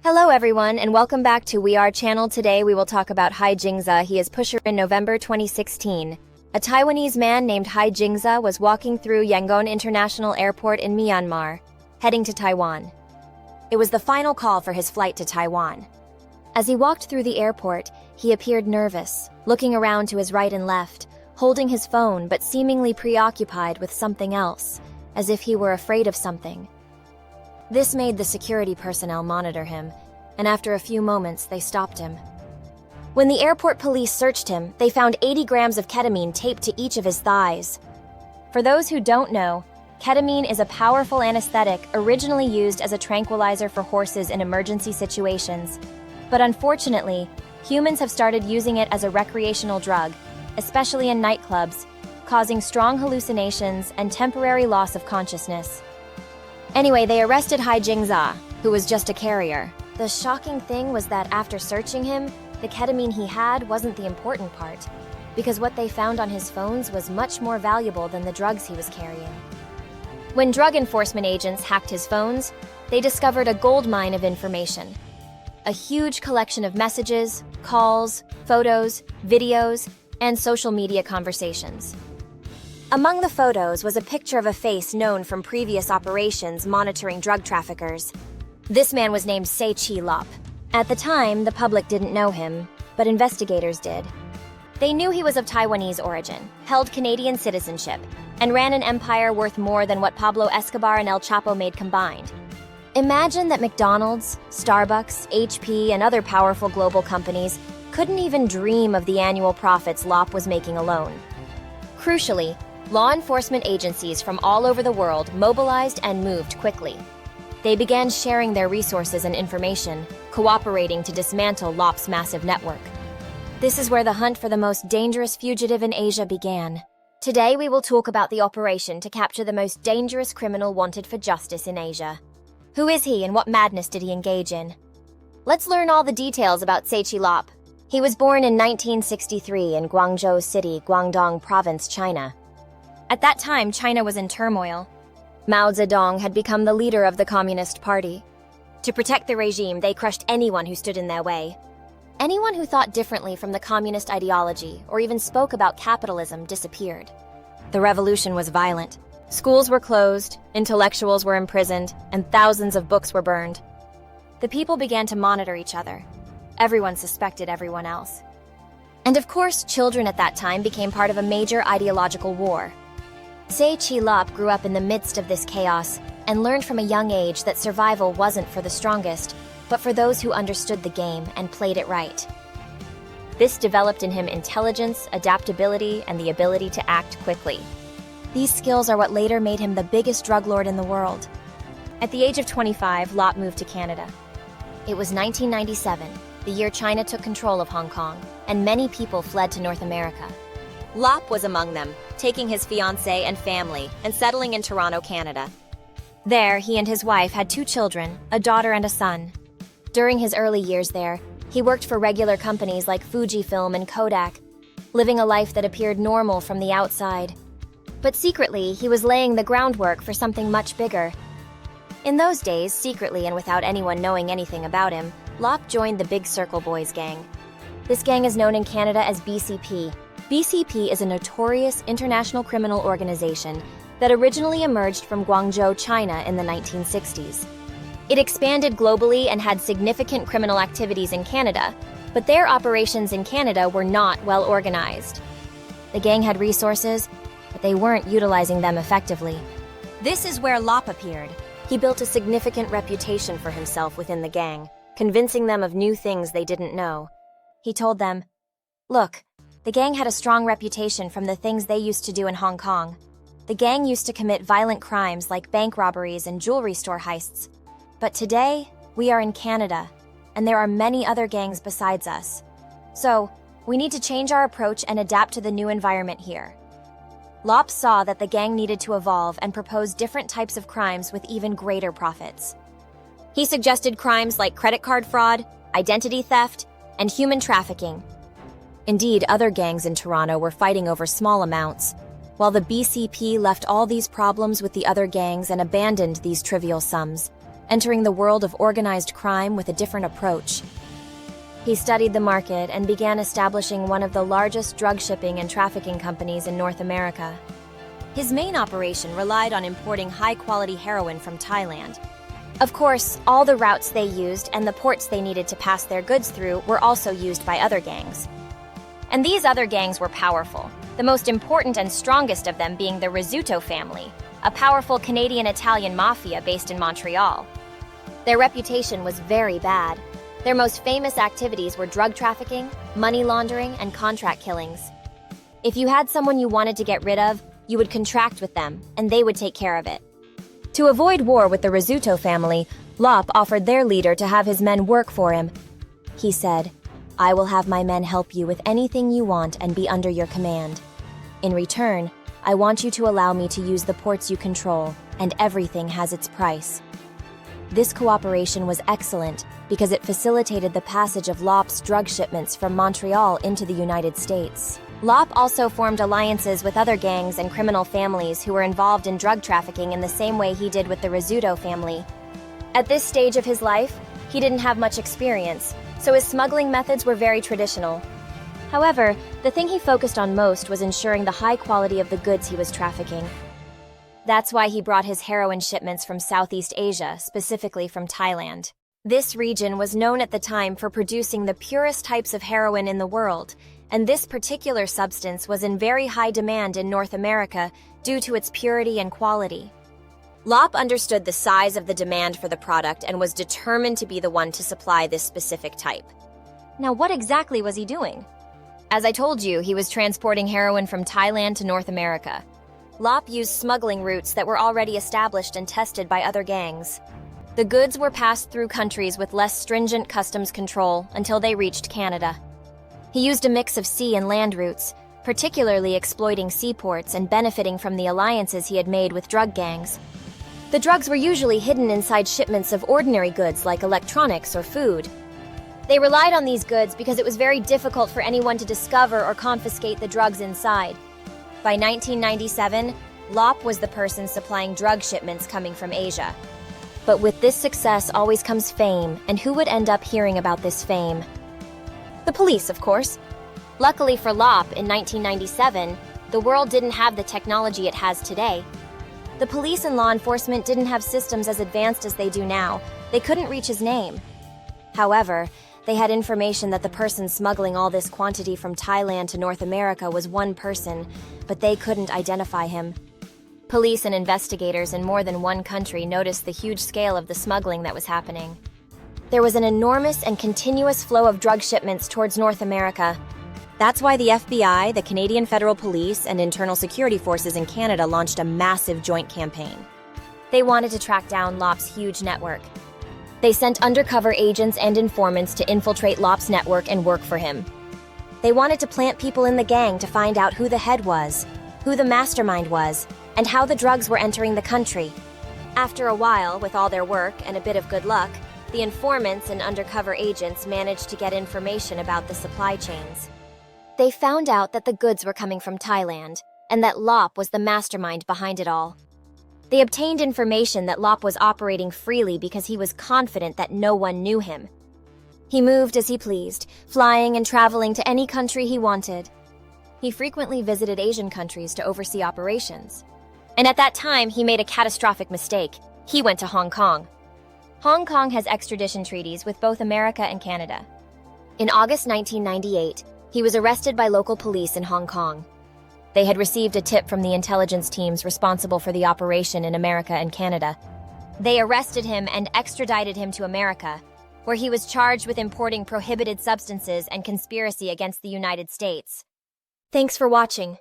Hello everyone and welcome back to We Are channel. Today we will talk about Hai Jingza. He is pusher in November 2016. A Taiwanese man named Hai Jingza was walking through Yangon International Airport in Myanmar, heading to Taiwan. It was the final call for his flight to Taiwan. As he walked through the airport, he appeared nervous, looking around to his right and left, holding his phone but seemingly preoccupied with something else, as if he were afraid of something. This made the security personnel monitor him, and after a few moments, they stopped him. When the airport police searched him, they found 80 grams of ketamine taped to each of his thighs. For those who don't know, ketamine is a powerful anesthetic originally used as a tranquilizer for horses in emergency situations. But unfortunately, humans have started using it as a recreational drug, especially in nightclubs, causing strong hallucinations and temporary loss of consciousness. Anyway, they arrested Hai Jingza, who was just a carrier. The shocking thing was that after searching him, the ketamine he had wasn't the important part, because what they found on his phones was much more valuable than the drugs he was carrying. When drug enforcement agents hacked his phones, they discovered a goldmine of information. A huge collection of messages, calls, photos, videos, and social media conversations. Among the photos was a picture of a face known from previous operations monitoring drug traffickers. This man was named Se Chi Lop. At the time, the public didn't know him, but investigators did. They knew he was of Taiwanese origin, held Canadian citizenship, and ran an empire worth more than what Pablo Escobar and El Chapo made combined. Imagine that McDonald's, Starbucks, HP, and other powerful global companies couldn't even dream of the annual profits Lop was making alone. Crucially, law enforcement agencies from all over the world mobilized and moved quickly. They began sharing their resources and information, cooperating to dismantle Lop's massive network. This is where the hunt for the most dangerous fugitive in Asia began. Today we will talk about the operation to capture the most dangerous criminal wanted for justice in Asia. Who is he and what madness did he engage in? Let's learn all the details about Se Chi Lop. He was born in 1963 in Guangzhou City, Guangdong Province, China. At that time, China was in turmoil. Mao Zedong had become the leader of the Communist Party. To protect the regime, they crushed anyone who stood in their way. Anyone who thought differently from the communist ideology or even spoke about capitalism disappeared. The revolution was violent. Schools were closed, intellectuals were imprisoned, and thousands of books were burned. The people began to monitor each other. Everyone suspected everyone else. And of course, children at that time became part of a major ideological war. Se Chi Lop grew up in the midst of this chaos and learned from a young age that survival wasn't for the strongest, but for those who understood the game and played it right. This developed in him intelligence, adaptability, and the ability to act quickly. These skills are what later made him the biggest drug lord in the world. At the age of 25, Lop moved to Canada. It was 1997, the year China took control of Hong Kong, and many people fled to North America. Lop was among them, taking his fiancée and family and settling in Toronto, Canada. There, he and his wife had 2 children, a daughter and a son. During his early years there, he worked for regular companies like Fujifilm and Kodak, living a life that appeared normal from the outside. But secretly, he was laying the groundwork for something much bigger. In those days, secretly and without anyone knowing anything about him, Lop joined the Big Circle Boys gang. This gang is known in Canada as BCP. BCP is a notorious international criminal organization that originally emerged from Guangzhou, China in the 1960s. It expanded globally and had significant criminal activities in Canada, but their operations in Canada were not well organized. The gang had resources, but they weren't utilizing them effectively. This is where Lop appeared. He built a significant reputation for himself within the gang, convincing them of new things they didn't know. He told them, "Look, the gang had a strong reputation from the things they used to do in Hong Kong. The gang used to commit violent crimes like bank robberies and jewelry store heists. But today, we are in Canada, and there are many other gangs besides us. So, we need to change our approach and adapt to the new environment here." Lop saw that the gang needed to evolve and propose different types of crimes with even greater profits. He suggested crimes like credit card fraud, identity theft, and human trafficking. Indeed, other gangs in Toronto were fighting over small amounts, while the BCP left all these problems with the other gangs and abandoned these trivial sums, entering the world of organized crime with a different approach. He studied the market and began establishing one of the largest drug shipping and trafficking companies in North America. His main operation relied on importing high-quality heroin from Thailand. Of course, all the routes they used and the ports they needed to pass their goods through were also used by other gangs. And these other gangs were powerful, the most important and strongest of them being the Rizzuto family, a powerful Canadian-Italian mafia based in Montreal. Their reputation was very bad. Their most famous activities were drug trafficking, money laundering, and contract killings. If you had someone you wanted to get rid of, you would contract with them, and they would take care of it. To avoid war with the Rizzuto family, Lop offered their leader to have his men work for him. He said, "I will have my men help you with anything you want and be under your command. In return, I want you to allow me to use the ports you control, and everything has its price." This cooperation was excellent because it facilitated the passage of Lop's drug shipments from Montreal into the United States. Lop also formed alliances with other gangs and criminal families who were involved in drug trafficking in the same way he did with the Rizzuto family. At this stage of his life, he didn't have much experience, so his smuggling methods were very traditional. However, the thing he focused on most was ensuring the high quality of the goods he was trafficking. That's why he brought his heroin shipments from Southeast Asia, specifically from Thailand. This region was known at the time for producing the purest types of heroin in the world, and this particular substance was in very high demand in North America due to its purity and quality. Lop understood the size of the demand for the product and was determined to be the one to supply this specific type. Now, what exactly was he doing? As I told you, he was transporting heroin from Thailand to North America. Lop used smuggling routes that were already established and tested by other gangs. The goods were passed through countries with less stringent customs control until they reached Canada. He used a mix of sea and land routes, particularly exploiting seaports and benefiting from the alliances he had made with drug gangs. The drugs were usually hidden inside shipments of ordinary goods like electronics or food. They relied on these goods because it was very difficult for anyone to discover or confiscate the drugs inside. By 1997, Lop was the person supplying drug shipments coming from Asia. But with this success always comes fame, and who would end up hearing about this fame? The police, of course. Luckily for Lop, in 1997, the world didn't have the technology it has today. The police and law enforcement didn't have systems as advanced as they do now. They couldn't reach his name. However, they had information that the person smuggling all this quantity from Thailand to North America was one person, but they couldn't identify him. Police and investigators in more than one country noticed the huge scale of the smuggling that was happening. There was an enormous and continuous flow of drug shipments towards North America. That's why the FBI, the Canadian Federal Police, and Internal Security Forces in Canada launched a massive joint campaign. They wanted to track down Lop's huge network. They sent undercover agents and informants to infiltrate Lop's network and work for him. They wanted to plant people in the gang to find out who the head was, who the mastermind was, and how the drugs were entering the country. After a while, with all their work and a bit of good luck, the informants and undercover agents managed to get information about the supply chains. They found out that the goods were coming from Thailand, and that Lop was the mastermind behind it all. They obtained information that Lop was operating freely because he was confident that no one knew him. He moved as he pleased, flying and traveling to any country he wanted. He frequently visited Asian countries to oversee operations. And at that time, he made a catastrophic mistake. He went to Hong Kong. Hong Kong has extradition treaties with both America and Canada. In August 1998, he was arrested by local police in Hong Kong. They had received a tip from the intelligence teams responsible for the operation in America and Canada. They arrested him and extradited him to America, where he was charged with importing prohibited substances and conspiracy against the United States. Thanks for watching.